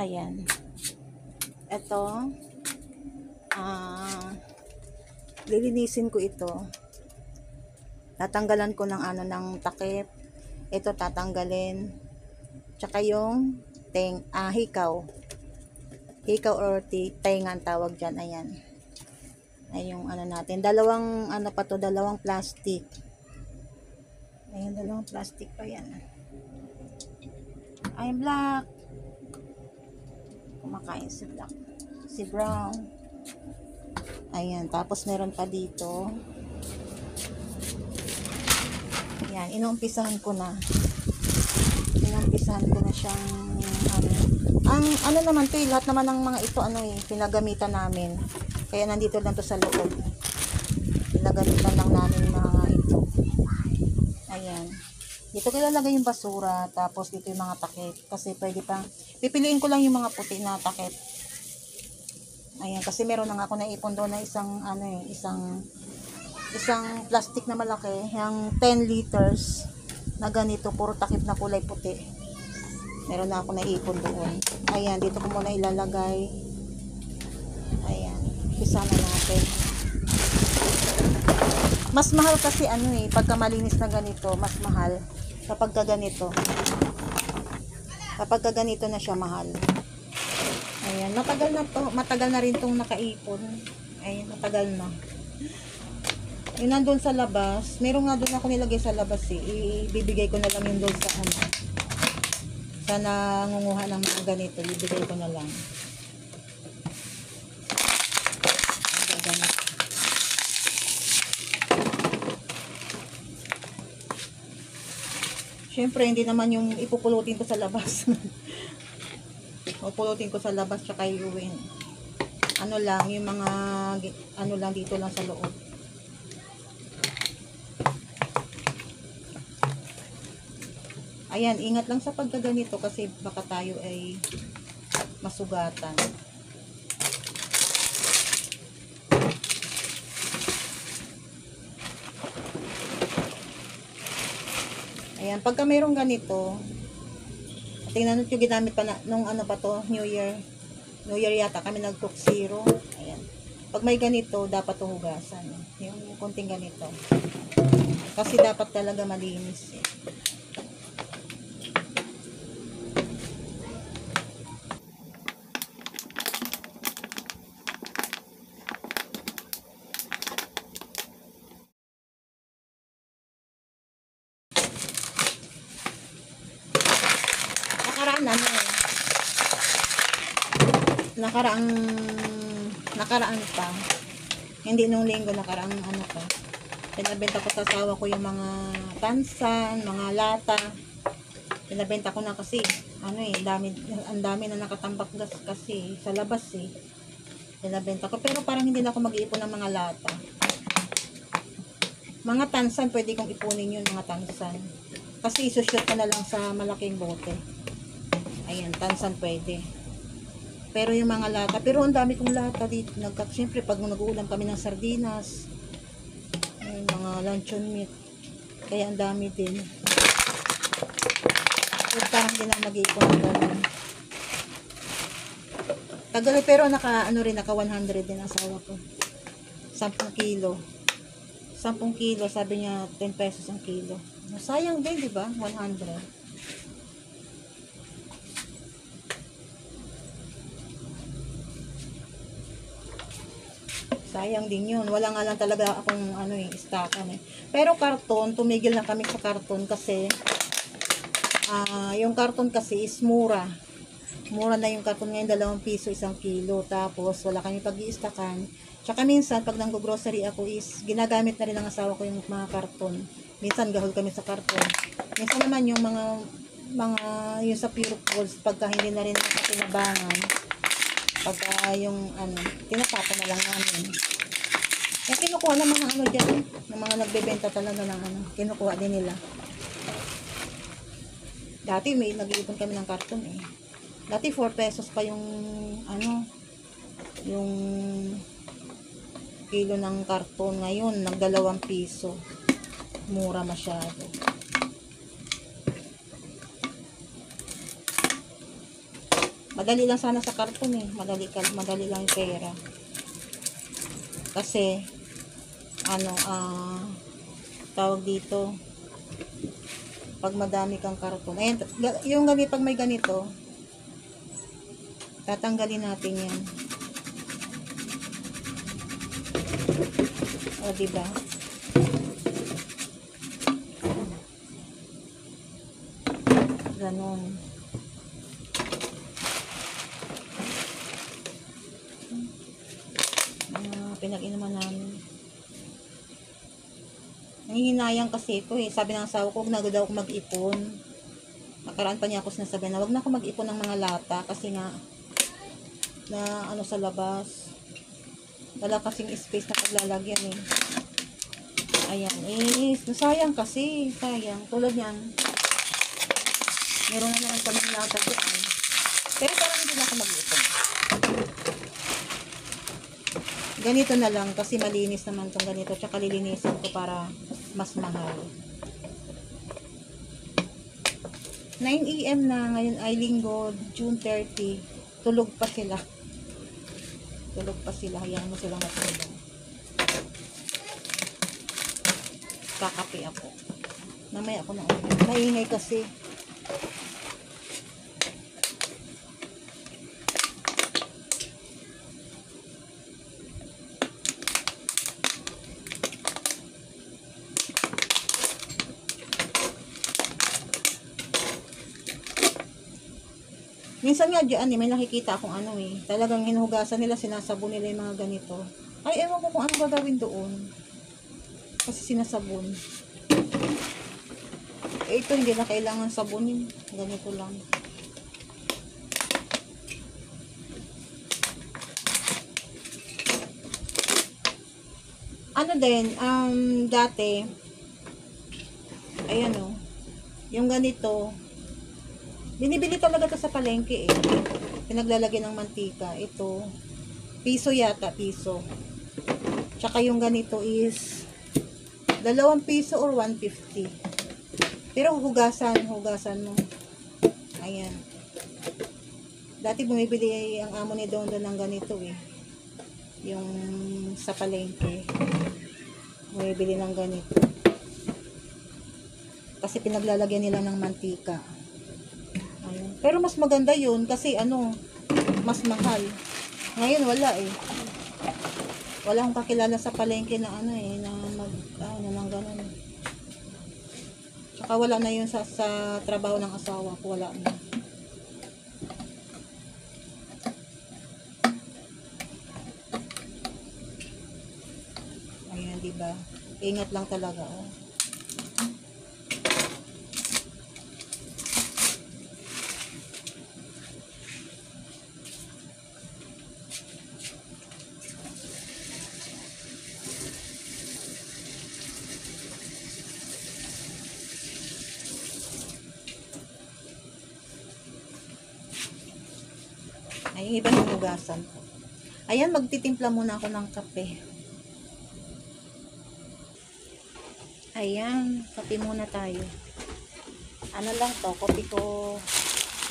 Ayan. Ito, lilinisin ko ito. Tatanggalan ko ng ng takip. Ito tatanggalin. Tsaka yung hikaw. Hikaw or tenga ang tawag dyan. Ayan. Ay yung natin. Dalawang plastic. Ayan, dalawang plastic pa yan. Ay, black. Kumakain si black. Si brown. Ayan, tapos meron pa dito. Ayan, inuumpisahan ko na. Inuumpisahan ko na siyang ang naman to, lahat naman ng mga ito pinagamitan namin. Kaya nandito lang to sa loob. Pinagamitan lang namin mga ito. Ayan. Dito ko ilalagay yung basura, tapos dito yung mga takip. Kasi pwede pang, pipiliin ko lang yung mga puti na takip. Ayan, kasi meron na nga ako naipon doon na isang plastic na malaki, yung 10 liters na ganito, puro takip na kulay puti. Meron na ako naipon doon. Ayan, dito ko muna ilalagay. Ayan, isa na natin. Mas mahal kasi pagka malinis na ganito, mas mahal kapag ganito. Kapag ganito na siya, mahal. Ayan, matagal na rin tong nakaipon. Ayan, matagal na. Yung nandun sa labas, meron nga doon ako nilagay sa labas ibibigay ko na lang yung doon sa nangunguha ng mga ganito, ibibigay ko na lang. Siyempre, hindi naman yung ipupulutin ko sa labas. Pupulutin ko sa labas tsaka iuwin. Lang, yung mga lang dito lang sa loob. Ayan, ingat lang sa pagkaganito kasi baka tayo ay masugatan. Ayan, pagka mayroong ganito, tingnan nyo yung ginamit pa nung New Year. New Year yata kami nag-cook zero. Ayan. Pag may ganito, dapat hugasan. Yung konting ganito. Kasi dapat talaga malinis. Nakaraan pa. Hindi nung linggo, nakaraang pa. Pinabenta ko sa asawa ko yung mga tansan, mga lata. Pinabenta ko na kasi, ang dami na nakatambak gas kasi sa labas Pinabenta ko, pero parang hindi na ako mag-iipon ng mga lata. Mga tansan, pwede kong ipunin yun, mga tansan. Kasi isushoot ko na lang sa malaking bote. Ayan, tansan pwede. Pero yung mga lata, pero ang dami kong lata dito. Siyempre, pag nag-uulam kami ng sardinas, yung mga luncheon meat, kaya ang dami din. So, parang din ang mag-iipon ng gano'n. Tagal, pero naka 100 din ang asawa ko. 10 kilo. 10 kilo, sabi niya 10 pesos ang kilo. Sayang din, di ba? 100. Sayang din yun. Wala nga lang talaga akong stockan Pero karton, tumigil na kami sa karton kasi yung karton kasi is mura. Mura na yung karton ngayon, 2 piso 1 kilo. Tapos wala kami pag-i-stockan. Tsaka minsan pag nang-grocery ako is ginagamit na rin ng asawa ko yung mga karton. Minsan gahol kami sa karton. Minsan naman yung mga yung sa pure foods pagka hindi na rin nakatinabangan. Pagka yung tinatapon na lang namin. Kaya kinukuha ng mga dyan, ng mga nagbebenta talaga ng kinukuha din nila. Dati may nag-iipon kami ng karton Dati 4 pesos pa yung yung kilo ng karton. Ngayon, nag 2 piso. Mura masyado. Madali lang sana sa karton eh. Madali lang yung pera. Kasi, ano, tawag dito, pag madami kang karton. Ayan, yung ganito, pag may ganito, tatanggalin natin yan. O, diba? Ganon. Pinag-inuman namin. Nangihinayang kasi ito eh. Sabi ng asawa ko, huwag na daw ako mag-ipon. Nakaraan pa niya ako sinasabi na, huwag na ako mag-ipon ng mga lata kasi nga, na ano sa labas. Wala kasing space na paglalagyan eh. Ayan, sayang kasi. Sayang. Tulad yan. Meron na naman kami lata dyan. Pero parang hindi na ako mag-ipon. Ganito na lang kasi malinis naman tong ganito. Tsaka lilinisin ko para mas mahal. 9 AM na. Ngayon ay linggo, June 30. Tulog pa sila. Tulog pa sila. Hayaan mo silang matulog. Kakape ako. Namaya ako na ulit. Maingay kasi. Minsan nga dyan may nakikita akong ano talagang hinuhugasan nila, sinasabon nila yung mga ganito. Ay, ewan ko kung ano gagawin doon. Kasi sinasabon. Ito hindi na kailangan sabunin. Ganito lang. Ano din, dati, ayan yung ganito, binibili talaga to sa palengke eh. Pinaglalagyan ng mantika. Ito, piso yata, piso. Tsaka yung ganito is 2 piso or 150. Pero hugasan mo. Ayan. Dati bumibili ang amo ni Don ng ganito eh. Yung sa palengke. Bumibili ng ganito. Kasi pinaglalagyan nila ng mantika. Pero mas maganda yun kasi mas mahal. Ngayon wala eh. Wala akong kakilala sa palengke na na ng ganun. Tsaka wala na yun sa trabaho ng asawa ko. Wala na. Ayan, diba? Ingat lang talaga Ay, iba yung hugasan ko. Ayan, magtitimpla muna ako ng kape. Ayan, kape muna tayo. Ano lang to, kopi ko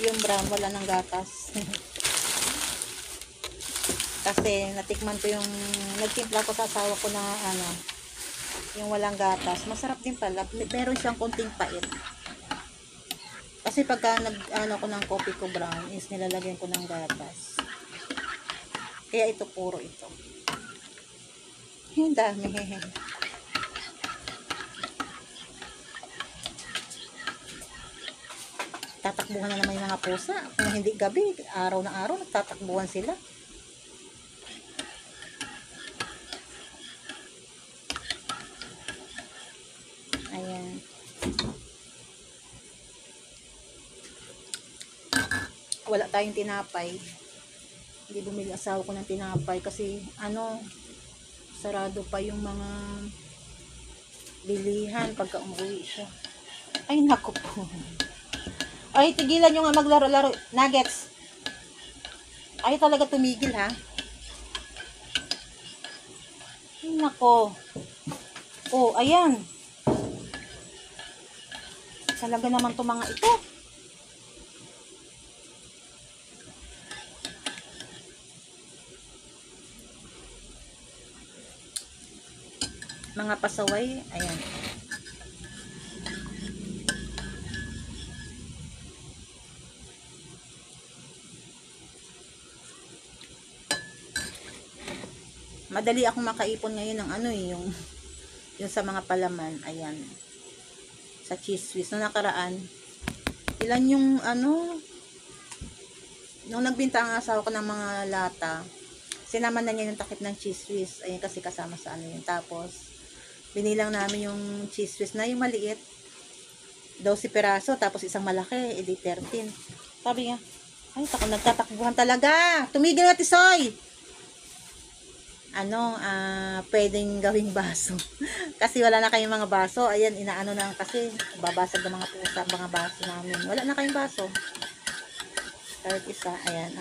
yung brown, wala ng gatas. Kasi natikman ko yung nagtimpla ko sa asawa ko na yung walang gatas. Masarap din pala. Meron siyang konting pait. Kasi pagka ko ng coffee ko brown is nilalagyan ko ng gatas. Kaya ito puro ito. Ang dami. Tatakbuhan na naman yung mga pusa. Kung hindi gabi, araw na araw, nagtatakbuhan sila. Ayan. Wala tayong tinapay. Hindi bumili asawa ko ng tinapay kasi sarado pa yung mga bilihan pagka umuwi siya. Ay, naku po. Ay, tigilan nyo nga maglaro-laro. Nuggets. Ay, talaga tumigil ha. Ay, nako. Oh, ayan. Talaga naman to mga ito. mga pasaway. Ayan. Madali akong makaipon ngayon ng ano eh, yung sa mga palaman. Ayan. Sa cheese whiz. Noong nakaraan, ilan yung ano, nung nagbinta ang asawa ko ng mga lata, sinama na niya yung takip ng cheese whiz. Ayan, kasi kasama sa ano yun. Tapos, binilang namin yung cheese whiz na yung maliit. 12 peraso, tapos isang malaki, edi 13. Sabi niya, ay, ako nagtatakbuhan talaga. Tumigil na, Tisoy! Ano, pwedeng gawing baso. Kasi wala na kayong mga baso. Ayan, inaano na kasi, babasag ng mga pusa, mga baso namin. Wala na kayong baso. Kahit isa, ayan,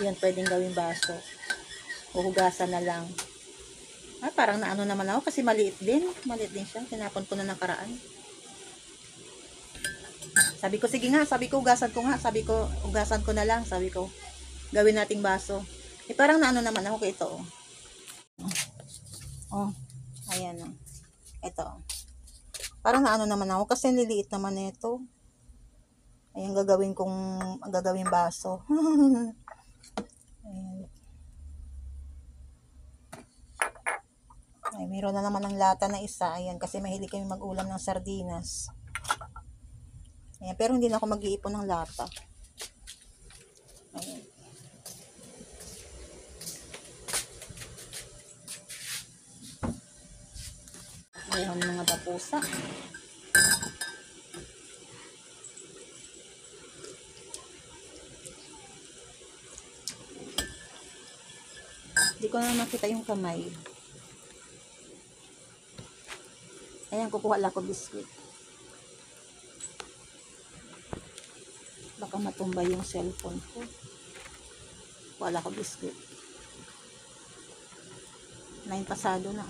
yan pwedeng gawing baso. Uhugasan na lang. Parang naano naman ako kasi maliit din siya. Tinapon ko na nakaraan. Sabi ko, sige nga, sabi ko, ugasan ko nga. Sabi ko, ugasan ko na lang. Sabi ko, gawin nating baso. Parang naano naman ako ito, oh. Oh, ayan, oh. Ito. Parang naano naman ako kasi niliit naman ito. Ayan, gagawin baso. Ayan. Ay, mayroon na naman ng lata na isa. Ayan, kasi mahilig kami mag-ulam ng sardinas. Ayan, pero hindi na ako mag-iipon ng lata. Ayan. Ayan, mga bapusa. Hindi ko na makita yung kamay. Ayan, kukuha lang ko biskuit. Baka matumba yung cellphone ko. Kukuha lang ko biskuit. 9 pasado na.